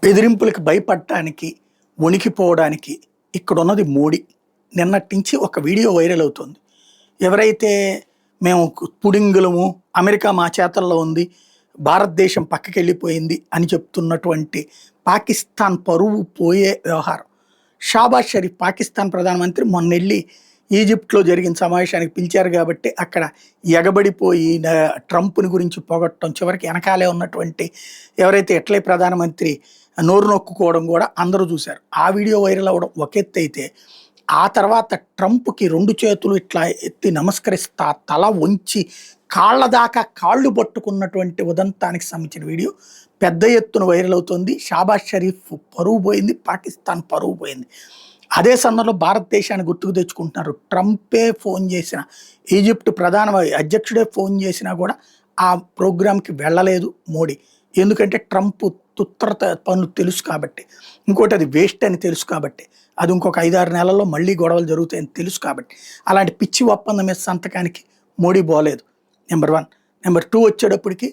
బెదిరింపులకు భయపడటానికి, వణికిపోవడానికి ఇక్కడున్నది మోడీ. నిన్నటి నుంచి ఒక వీడియో వైరల్ అవుతుంది. ఎవరైతే మేము పుడింగులము, అమెరికా మా చేతల్లో ఉంది, భారతదేశం పక్కకెళ్ళిపోయింది అని చెప్తున్నటువంటి పాకిస్తాన్ పరువు పోయే వ్యవహారం. షాబాజ్ షరీఫ్ పాకిస్తాన్ ప్రధానమంత్రి మొన్నెళ్ళి ఈజిప్ట్లో జరిగిన సమావేశానికి పిలిచారు కాబట్టి అక్కడ ఎగబడిపోయి ట్రంప్ని గురించి పొగట్టడం, చివరికి వెనకాలే ఉన్నటువంటి ఎవరైతే ఎట్లే ప్రధానమంత్రి నోరు నొక్కుకోవడం కూడా అందరూ చూశారు. ఆ వీడియో వైరల్ అవ్వడం ఒక ఎత్తు అయితే, ఆ తర్వాత ట్రంప్కి 2 చేతులు ఇట్లా ఎత్తి నమస్కరిస్తా తల వంచి కాళ్ళ దాకా కాళ్ళు పట్టుకున్నటువంటి ఉదంతానికి సంబంధించిన వీడియో పెద్ద ఎత్తున వైరల్ అవుతుంది. షాబాజ్ షరీఫ్ పరువు పోయింది, పాకిస్తాన్ పరువు పోయింది. అదే సందర్భంలో భారతదేశాన్ని గుర్తుకు తెచ్చుకుంటున్నారు. ట్రంపే ఫోన్ చేసిన, ఈజిప్ట్ ప్రధాన అధ్యక్షుడే ఫోన్ చేసినా కూడా ఆ ప్రోగ్రాంకి వెళ్ళలేదు మోడీ. ఎందుకంటే ట్రంప్ తుత్రత పనులు తెలుసు కాబట్టి, ఇంకోటి అది వేస్ట్ అని తెలుసు కాబట్టి, అది ఇంకొక 5-6 నెలల్లో మళ్ళీ గొడవలు జరుగుతాయని తెలుసు కాబట్టి, అలాంటి పిచ్చి ఒప్పందం మీద సంతకానికి మోడీ పోలేదు. నెంబర్ 1. నెంబర్ 2 వచ్చేటప్పటికి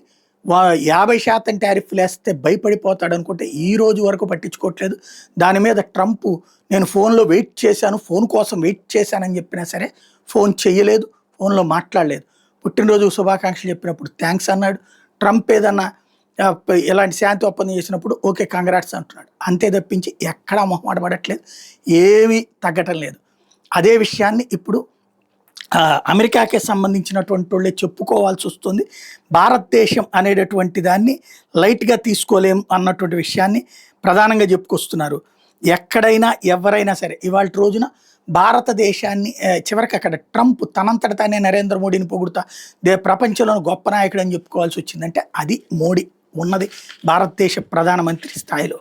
50% టారిఫ్లు వేస్తే భయపడిపోతాడు అనుకుంటే ఈ రోజు వరకు పట్టించుకోవట్లేదు. దాని మీద ట్రంప్ నేను ఫోన్లో వెయిట్ చేశాను, ఫోన్ కోసం వెయిట్ చేశానని చెప్పినా సరే ఫోన్ చేయలేదు, ఫోన్లో మాట్లాడలేదు. పుట్టినరోజు శుభాకాంక్షలు చెప్పినప్పుడు థ్యాంక్స్ అన్నాడు. ట్రంప్ ఏదన్నా ఇలాంటి శాంతి ఒప్పందం చేసినప్పుడు ఓకే కంగ్రాట్స్ అంటున్నాడు. అంతే తప్పించి ఎక్కడా మొహమాట పడట్లేదు, ఏమీ తగ్గటం లేదు. అదే విషయాన్ని ఇప్పుడు అమెరికాకే సంబంధించినటువంటి వాళ్ళే చెప్పుకోవాల్సి వస్తుంది. భారతదేశం అనేటటువంటి దాన్ని లైట్గా తీసుకోలేం అన్నటువంటి విషయాన్ని ప్రధానంగా చెప్పుకొస్తున్నారు. ఎక్కడైనా ఎవరైనా సరే ఇవాళ రోజున భారతదేశాన్ని చివరికి అక్కడ ట్రంప్ తనంతట తానే నరేంద్ర మోడీని పొగుడుతా ప్రపంచంలోని గొప్ప నాయకుడు అని చెప్పుకోవాల్సి వచ్చిందంటే అది మోడీ ఉన్నది భారతదేశ ప్రధానమంత్రి స్థాయిలో.